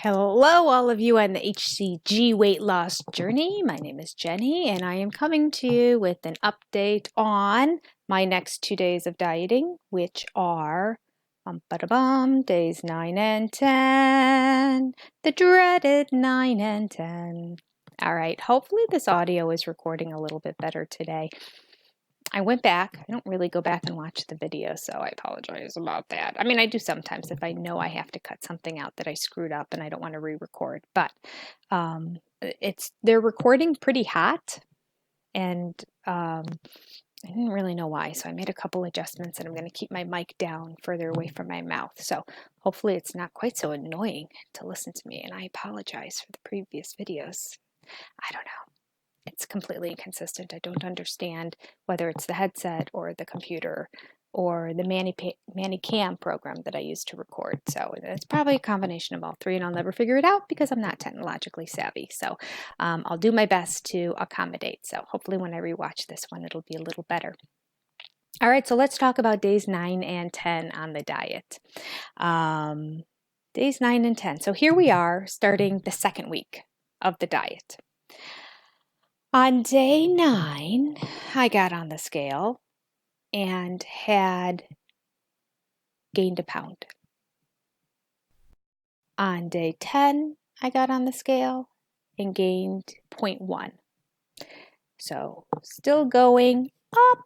Hello, all of you on the HCG weight loss journey. My name is Jenny, and I am coming to you with an update on my next 2 days of dieting, which are days 9 and 10, the dreaded 9 and 10. All right, hopefully this audio is recording a little bit better today. I went back. I don't really go back and watch the video, so I apologize about that. I mean, I do sometimes if I know I have to cut something out that I screwed up and I don't want to re-record. But they're recording pretty hot, and I didn't really know why, so I made a couple adjustments, and I'm going to keep my mic down further away from my mouth. So hopefully it's not quite so annoying to listen to me, and I apologize for the previous videos. I don't know. It's completely inconsistent. I don't understand whether it's the headset or the computer or the Manicam program that I use to record. So it's probably a combination of all three, and I'll never figure it out because I'm not technologically savvy. So I'll do my best to accommodate. So hopefully when I rewatch this one, it'll be a little better. All right, so let's talk about days 9 and 10 on the diet. Days 9 and 10. So here we are starting the second week of the diet. On day 9, I got on the scale and had gained a pound. On day 10, I got on the scale and gained 0.1. So still going up.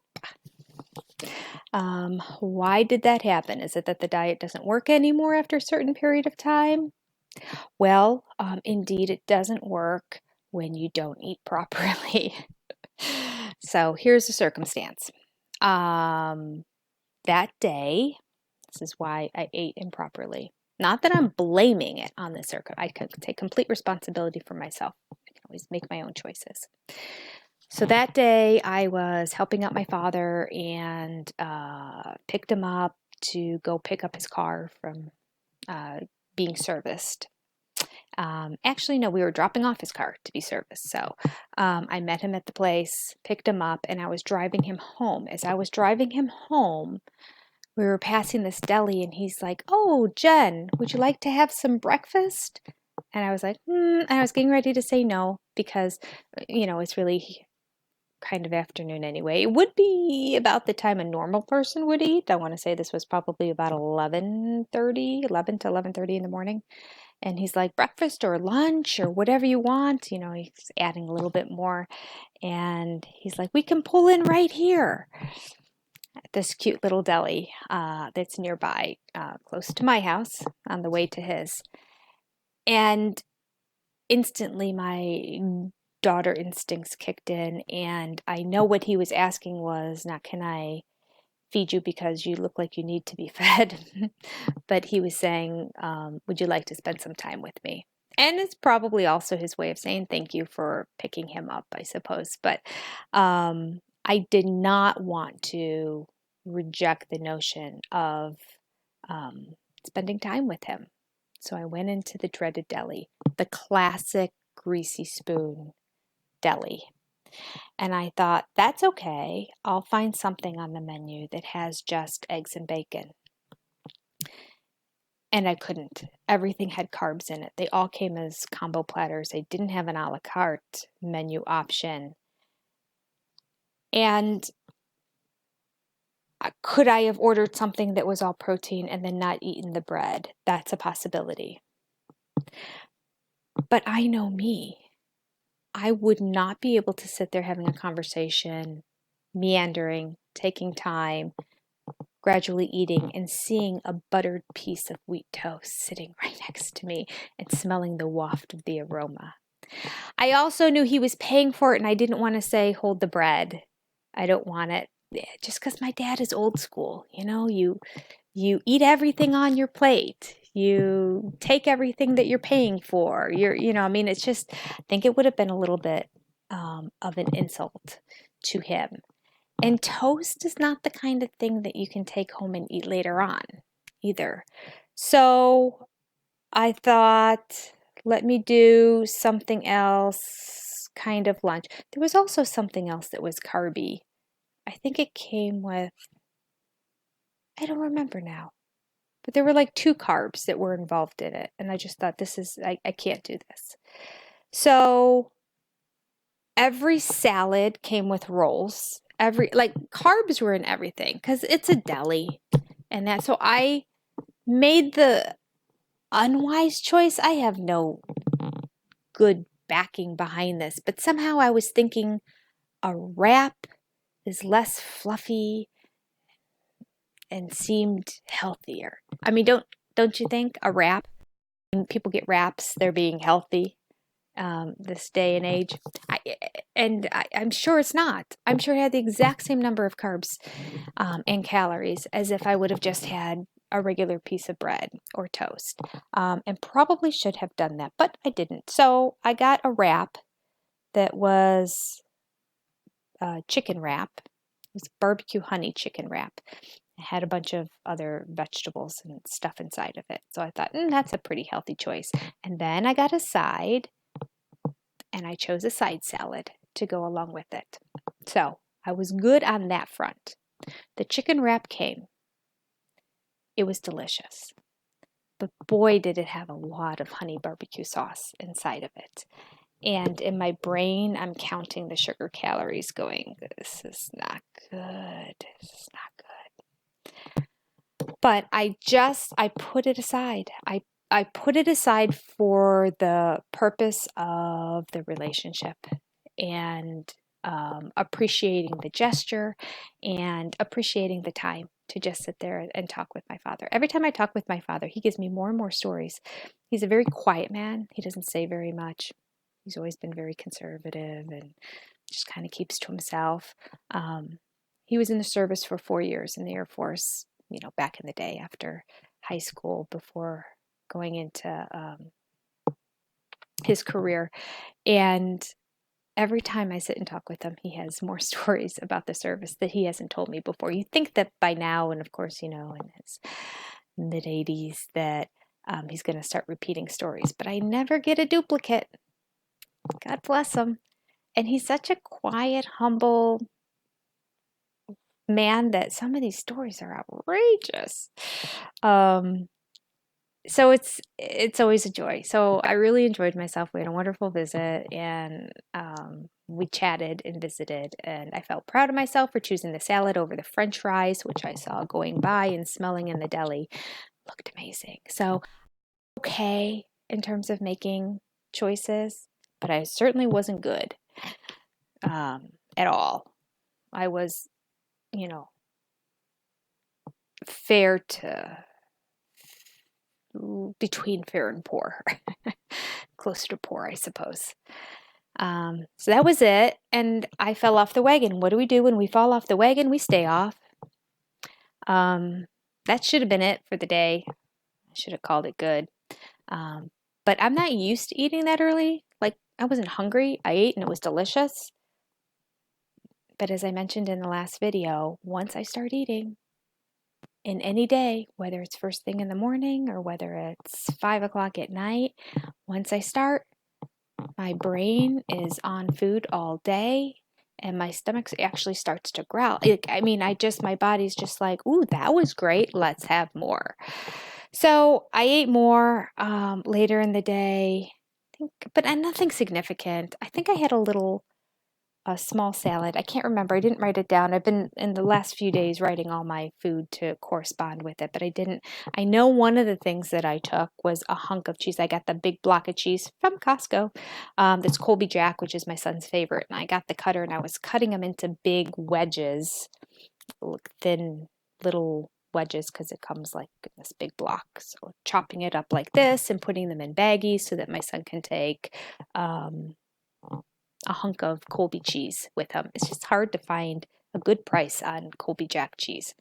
Why did that happen? Is it that the diet doesn't work anymore after a certain period of time? Well, indeed, it doesn't work when you don't eat properly. So here's the circumstance. That day, this is why I ate improperly. Not that I'm blaming it on the circuit. I can take complete responsibility for myself. I can always make my own choices. So that day, I was helping out my father and picked him up to go pick up his car from being serviced. Actually, no, we were dropping off his car to be serviced. So I met him at the place, picked him up, and I was driving him home. As I was driving him home, we were passing this deli, and he's like, "Oh, Jen, would you like to have some breakfast?" And I was like, and I was getting ready to say no because, it's really kind of afternoon anyway. It would be about the time a normal person would eat. I want to say this was probably about 11 to 11:30 in the morning. And he's like, breakfast or lunch or whatever you want. He's adding a little bit more. And he's like, we can pull in right here at this cute little deli that's nearby, close to my house, on the way to his. And instantly my daughter instincts kicked in, and I know what he was asking was not, can I feed you because you look like you need to be fed, but he was saying, would you like to spend some time with me? And it's probably also his way of saying thank you for picking him up, I suppose. But I did not want to reject the notion of spending time with him. So I went into the dreaded deli, the classic greasy spoon deli. And I thought, that's okay. I'll find something on the menu that has just eggs and bacon. And I couldn't. Everything had carbs in it. They all came as combo platters. They didn't have an a la carte menu option. And could I have ordered something that was all protein and then not eaten the bread? That's a possibility. But I know me. I would not be able to sit there having a conversation, meandering, taking time, gradually eating, and seeing a buttered piece of wheat toast sitting right next to me and smelling the waft of the aroma. I also knew he was paying for it, and I didn't want to say, hold the bread. I don't want it. Just because my dad is old school. You eat everything on your plate. You take everything that you're paying for. It's just, I think it would have been a little bit of an insult to him. And toast is not the kind of thing that you can take home and eat later on either. So I thought, let me do something else, kind of lunch. There was also something else that was carby. I think it came with, I don't remember now. but there were like 2 carbs that were involved in it. And I just thought, I can't do this. So every salad came with rolls. Like carbs were in everything because it's a deli. And so I made the unwise choice. I have no good backing behind this, but somehow I was thinking a wrap is less fluffy and seemed healthier. I mean, don't you think a wrap? When people get wraps, they're being healthy this day and age. I'm sure it's not. I'm sure it had the exact same number of carbs and calories as if I would have just had a regular piece of bread or toast, and probably should have done that, but I didn't. So I got a wrap that was a chicken wrap. It was barbecue honey chicken wrap. It had a bunch of other vegetables and stuff inside of it. So I thought, that's a pretty healthy choice. And then I got a side, and I chose a side salad to go along with it. So I was good on that front. The chicken wrap came. It was delicious. But boy, did it have a lot of honey barbecue sauce inside of it. And in my brain, I'm counting the sugar calories going, this is not good. This is not good. But I put it aside. I put it aside for the purpose of the relationship and appreciating the gesture and appreciating the time to just sit there and talk with my father. Every time I talk with my father, he gives me more and more stories. He's a very quiet man. He doesn't say very much. He's always been very conservative and just kind of keeps to himself. He was in the service for 4 years in the Air Force, back in the day after high school, before going into his career. And every time I sit and talk with him, he has more stories about the service that he hasn't told me before. You think that by now, and of course, in his mid-80s, that he's going to start repeating stories, but I never get a duplicate. God bless him. And he's such a quiet, humble man that some of these stories are outrageous. So it's always a joy. So I really enjoyed myself. We had a wonderful visit, and we chatted and visited, and I felt proud of myself for choosing the salad over the French fries, which I saw going by and smelling in the deli. Looked amazing. So okay in terms of making choices, but I certainly wasn't good at all. I was, fair to between fair and poor, closer to poor, I suppose. So that was it, and I fell off the wagon. What do we do when we fall off the wagon? We stay off. That should have been it for the day. I should have called it good. But I'm not used to eating that early. Like, I wasn't hungry. I ate and it was delicious. But as I mentioned in the last video, once I start eating, in any day, whether it's first thing in the morning or whether it's 5 o'clock at night, once I start, my brain is on food all day and my stomach actually starts to growl. My body's just like, ooh, that was great. Let's have more. So I ate more later in the day, but nothing significant. I think I had a small salad. I can't remember. I didn't write it down. I've been in the last few days writing all my food to correspond with it, but I didn't. I know one of the things that I took was a hunk of cheese. I got the big block of cheese from Costco. That's Colby Jack, which is my son's favorite. And I got the cutter and I was cutting them into big wedges, thin little wedges, because it comes like in this big block. So chopping it up like this and putting them in baggies so that my son can take a hunk of Colby cheese with them. It's just hard to find a good price on Colby Jack cheese.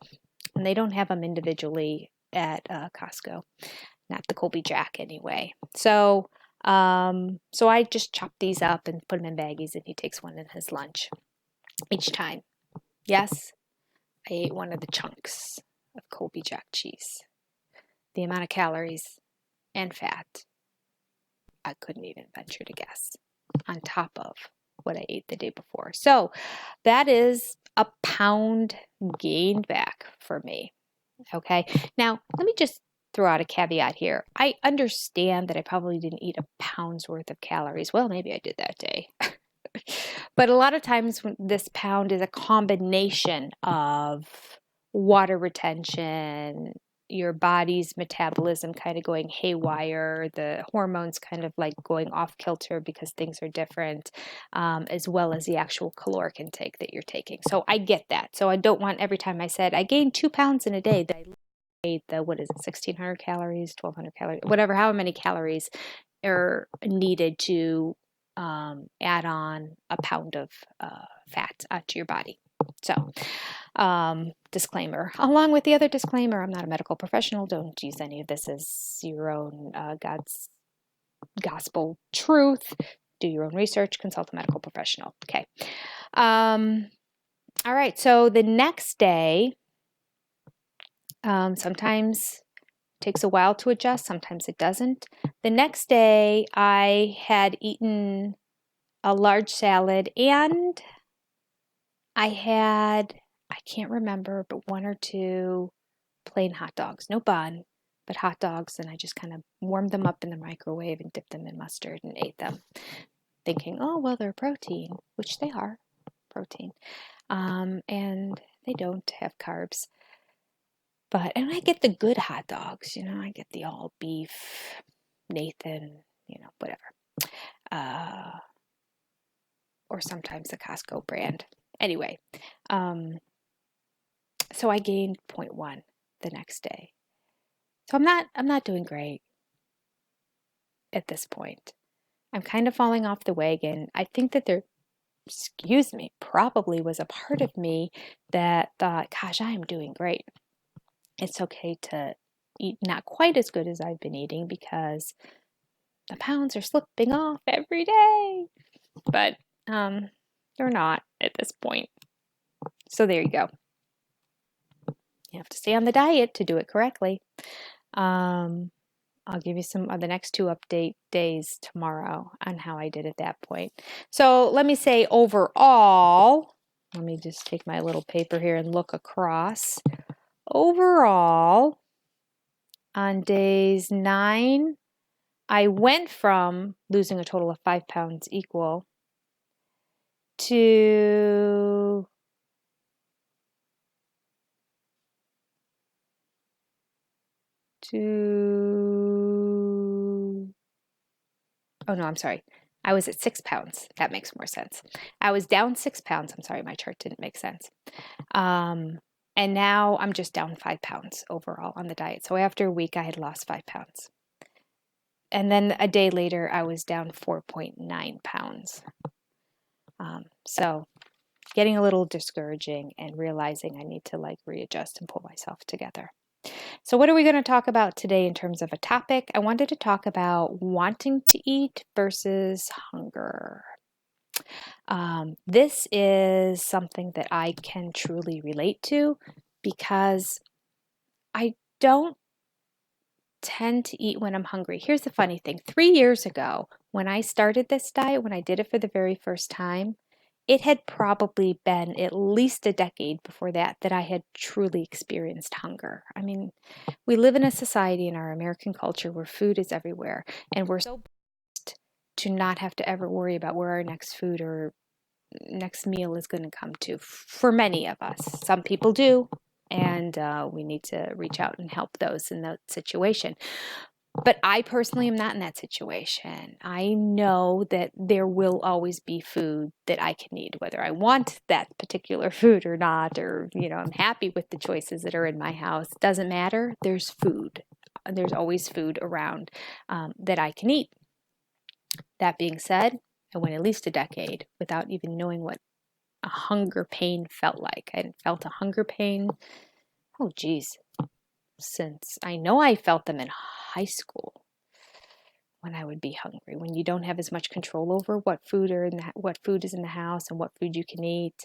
And they don't have them individually at Costco. Not the Colby Jack anyway. So I just chop these up and put them in baggies, and he takes one in his lunch each time. Yes, I ate one of the chunks of Colby Jack cheese. The amount of calories and fat, I couldn't even venture to guess, on top of what I ate the day before. So that is a pound gained back for me. Okay. Now, let me just throw out a caveat here. I understand that I probably didn't eat a pound's worth of calories. Well, maybe I did that day. But a lot of times when this pound is a combination of water retention, your body's metabolism kind of going haywire, the hormones kind of like going off kilter because things are different, as well as the actual caloric intake that you're taking. So I get that. So I don't want every time I said I gained 2 pounds in a day that I ate the, what is it, 1,600 calories, 1,200 calories, whatever, how many calories are needed to add on a pound of fat onto your body. So, disclaimer. Along with the other disclaimer, I'm not a medical professional. Don't use any of this as your own God's gospel truth. Do your own research. Consult a medical professional. Okay. All right. So the next day, sometimes takes a while to adjust. Sometimes it doesn't. The next day, I had eaten a large salad and I had, I can't remember, but 1 or 2 plain hot dogs. No bun, but hot dogs. And I just kind of warmed them up in the microwave and dipped them in mustard and ate them, thinking, oh, well, they're protein, which they are protein. And they don't have carbs. But, and I get the good hot dogs, I get the all beef, Nathan, whatever. Or sometimes the Costco brand. Anyway, so I gained 0.1 the next day. So I'm not doing great at this point. I'm kind of falling off the wagon. I think that probably was a part of me that thought, gosh, I am doing great. It's okay to eat not quite as good as I've been eating because the pounds are slipping off every day. But they're not at this point. So there you go. You have to stay on the diet to do it correctly. I'll give you some of the next 2 update days tomorrow on how I did at that point. So let me say overall, let me just take my little paper here and look across. Overall, on days 9, I went from losing a total of 5 pounds equal to oh no, I'm sorry. I was at 6 pounds. That makes more sense. I was down 6 pounds. I'm sorry, my chart didn't make sense. And now I'm just down 5 pounds overall on the diet. So after a week, I had lost 5 pounds. And then a day later, I was down 4.9 pounds. So getting a little discouraging and realizing I need to readjust and pull myself together. So what are we going to talk about today in terms of a topic? I wanted to talk about wanting to eat versus hunger. This is something that I can truly relate to because I don't tend to eat when I'm hungry. Here's the funny thing. 3 years ago, when I started this diet, when I did it for the very first time, it had probably been at least a decade before that I had truly experienced hunger. I mean, we live in a society in our American culture where food is everywhere, and we're so blessed to not have to ever worry about where our next food or next meal is going to come to. For many of us, some people do, and we need to reach out and help those in that situation. But I personally am not in that situation. I know that there will always be food that I can eat, whether I want that particular food or not, or, I'm happy with the choices that are in my house. Doesn't matter. There's food. There's always food around that I can eat. That being said, I went at least a decade without even knowing what a hunger pain felt like. I hadn't felt a hunger pain, oh geez, since I know I felt them in high school when I would be hungry, when you don't have as much control over what food is in the house and what food you can eat.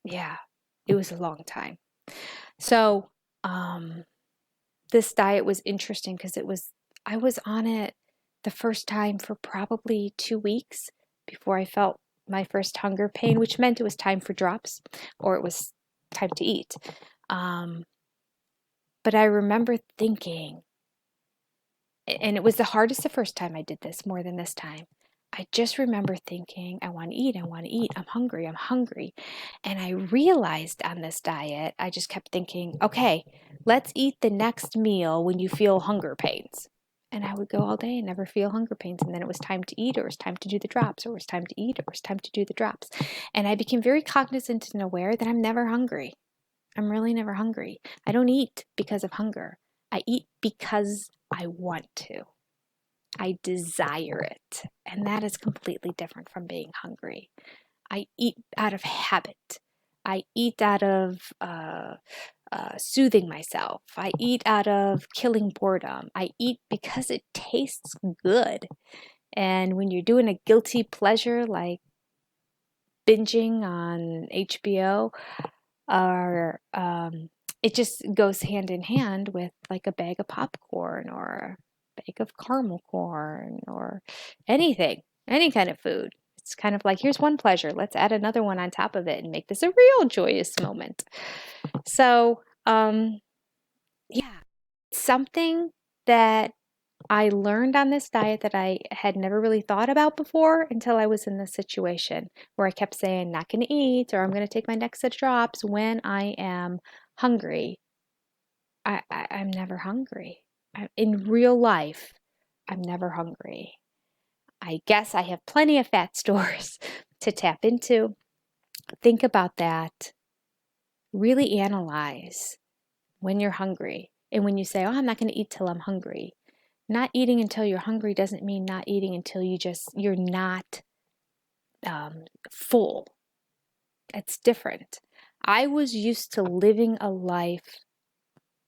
Yeah, it was a long time. So this diet was interesting because I was on it the first time for probably 2 weeks before I felt my first hunger pain, which meant it was time for drops or it was time to eat. But I remember thinking, and it was the hardest the first time I did this more than this time. I just remember thinking, I want to eat, I want to eat, I'm hungry, I'm hungry. And I realized on this diet, I just kept thinking, okay, let's eat the next meal when you feel hunger pains. And I would go all day and never feel hunger pains. And then it was time to eat, or it was time to do the drops, or it was time to eat, or it was time to do the drops. And I became very cognizant and aware that I'm never hungry. I'm really never hungry. I don't eat because of hunger. I eat because I want to. I desire it. And that is completely different from being hungry. I eat out of habit. I eat out of soothing myself. I eat out of killing boredom. I eat because it tastes good. And when you're doing a guilty pleasure like binging on HBO, or it just goes hand in hand with like a bag of popcorn or a bag of caramel corn or anything, any kind of food. It's kind of like, here's one pleasure, let's add another one on top of it and make this a real joyous moment. So, yeah, something that I learned on this diet that I had never really thought about before until I was in this situation where I kept saying, not going to eat, or I'm going to take my next set of drops when I am hungry. I'm never hungry. In real life, I'm never hungry. I guess I have plenty of fat stores to tap into. Think about that. Really analyze when you're hungry. And when you say, oh, I'm not going to eat till I'm hungry. Not eating until you're hungry doesn't mean not eating until you're not full. It's different. I was used to living a life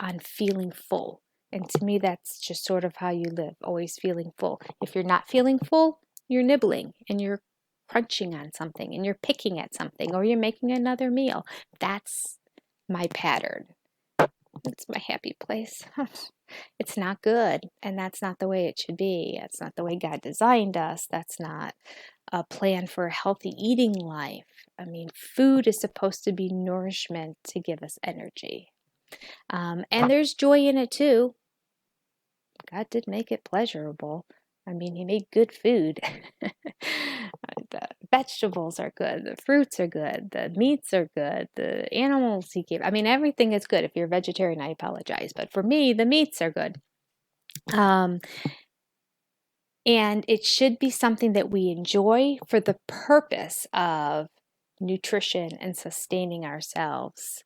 on feeling full. And to me, that's just sort of how you live, always feeling full. If you're not feeling full, you're nibbling and you're crunching on something and you're picking at something or you're making another meal. That's my pattern. It's my happy place. It's not good, and that's not the way it should be. That's not the way God designed us. That's not a plan for a healthy eating life. I mean, food is supposed to be nourishment to give us energy. And there's joy in it too. God did make it pleasurable. I mean, He made good food. The vegetables are good, the fruits are good, the meats are good, the animals He gave. I mean, everything is good. If you're a vegetarian, I apologize. But for me, the meats are good. And it should be something that we enjoy for the purpose of nutrition and sustaining ourselves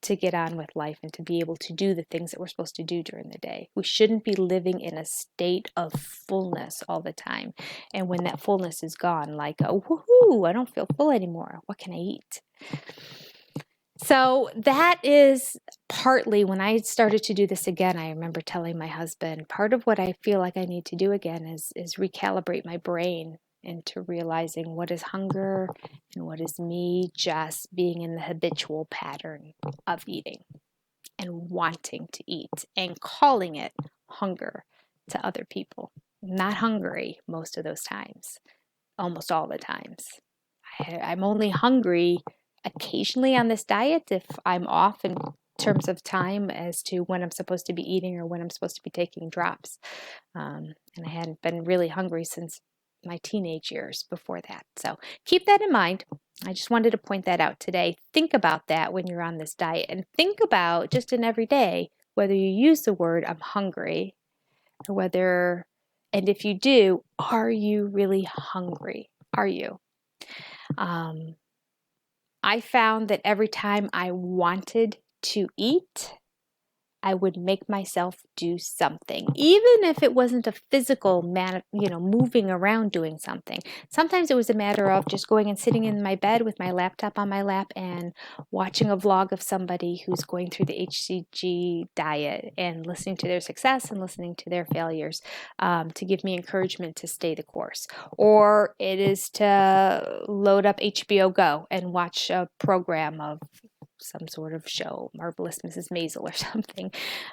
to get on with life and to be able to do the things that we're supposed to do during the day. We shouldn't be living in a state of fullness all the time. And when that fullness is gone, like, oh, woohoo, I don't feel full anymore. What can I eat? So that is partly when I started to do this again. I remember telling my husband, part of what I feel like I need to do again is recalibrate my brain into realizing what is hunger and what is me just being in the habitual pattern of eating and wanting to eat and calling it hunger to other people. I'm not hungry most of those times, almost all the times. I'm only hungry occasionally on this diet if I'm off in terms of time as to when I'm supposed to be eating or when I'm supposed to be taking drops. And I hadn't been really hungry since my teenage years before that. So keep that in mind. I just wanted to point that out today. Think about that when you're on this diet, and think about just in every day whether you use the word I'm hungry or whether, and if you do, are you really hungry? Are you? I found that every time I wanted to eat, I would make myself do something, even if it wasn't a physical moving around doing something. Sometimes it was a matter of just going and sitting in my bed with my laptop on my lap and watching a vlog of somebody who's going through the HCG diet and listening to their success and listening to their failures to give me encouragement to stay the course. Or it is to load up HBO Go and watch a program of some sort of show, Marvelous Mrs. Maisel or something.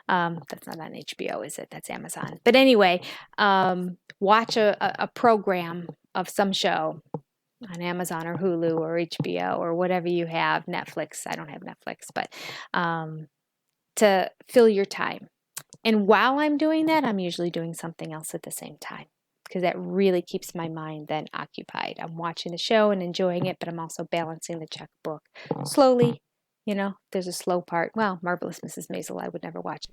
That's not on HBO, is it? That's Amazon. But anyway, watch a program of some show on Amazon or Hulu or HBO or whatever you have, Netflix. I don't have Netflix, but to fill your time. And while I'm doing that, I'm usually doing something else at the same time because that really keeps my mind then occupied. I'm watching the show and enjoying it, but I'm also balancing the checkbook slowly. You know, there's a slow part. Well, Marvelous Mrs. Maisel, I would never watch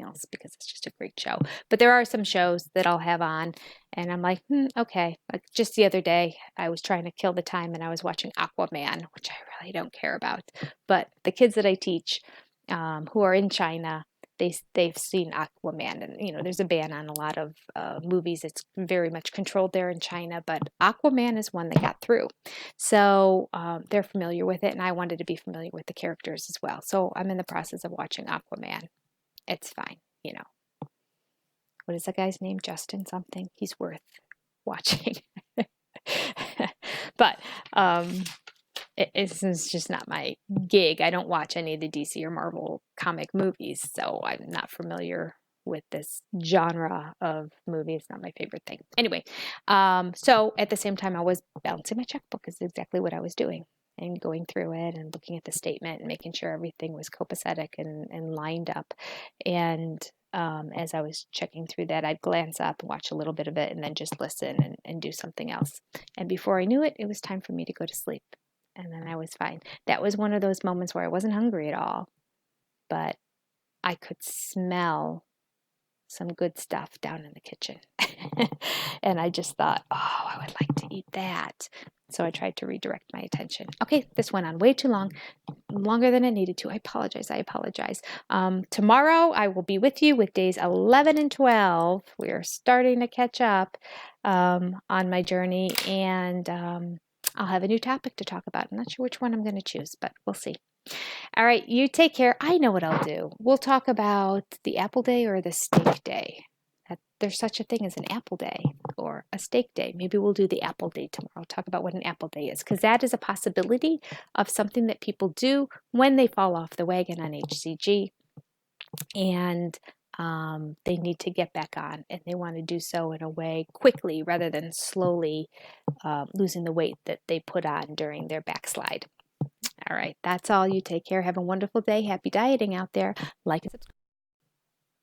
else because it's just a great show. But there are some shows that I'll have on and I'm like, okay. Like just the other day, I was trying to kill the time and I was watching Aquaman, which I really don't care about. But the kids that I teach who are in China, they've seen Aquaman, and you know there's a ban on a lot of movies. It's very much controlled there in China, but Aquaman is one that got through, so they're familiar with it, and I wanted to be familiar with the characters as well. So I'm in the process of watching Aquaman. It's fine, you know. What is that guy's name? Justin something. He's worth watching. But it's just not my gig. I don't watch any of the DC or Marvel comic movies, so I'm not familiar with this genre of movie. It's not my favorite thing. Anyway, so at the same time, I was balancing my checkbook is exactly what I was doing and going through it and looking at the statement and making sure everything was copacetic and lined up. And as I was checking through that, I'd glance up, watch a little bit of it, and then just listen and do something else. And before I knew it, it was time for me to go to sleep. And then I was fine. That was one of those moments where I wasn't hungry at all, but I could smell some good stuff down in the kitchen. And I just thought, oh, I would like to eat that. So I tried to redirect my attention. Okay, this went on way too long, longer than it needed to. I apologize. Tomorrow I will be with you with days 11 and 12. We are starting to catch up on my journey, and I'll have a new topic to talk about. I'm not sure which one I'm going to choose, but we'll see. All right, you take care. I know what I'll do. We'll talk about the apple day or the steak day. There's such a thing as an apple day or a steak day. Maybe we'll do the apple day tomorrow. I'll talk about what an apple day is because that is a possibility of something that people do when they fall off the wagon on HCG and they need to get back on and they want to do so in a way quickly rather than slowly losing the weight that they put on during their backslide. All right, that's all. You take care. Have a wonderful day. Happy dieting out there. Like and subscribe.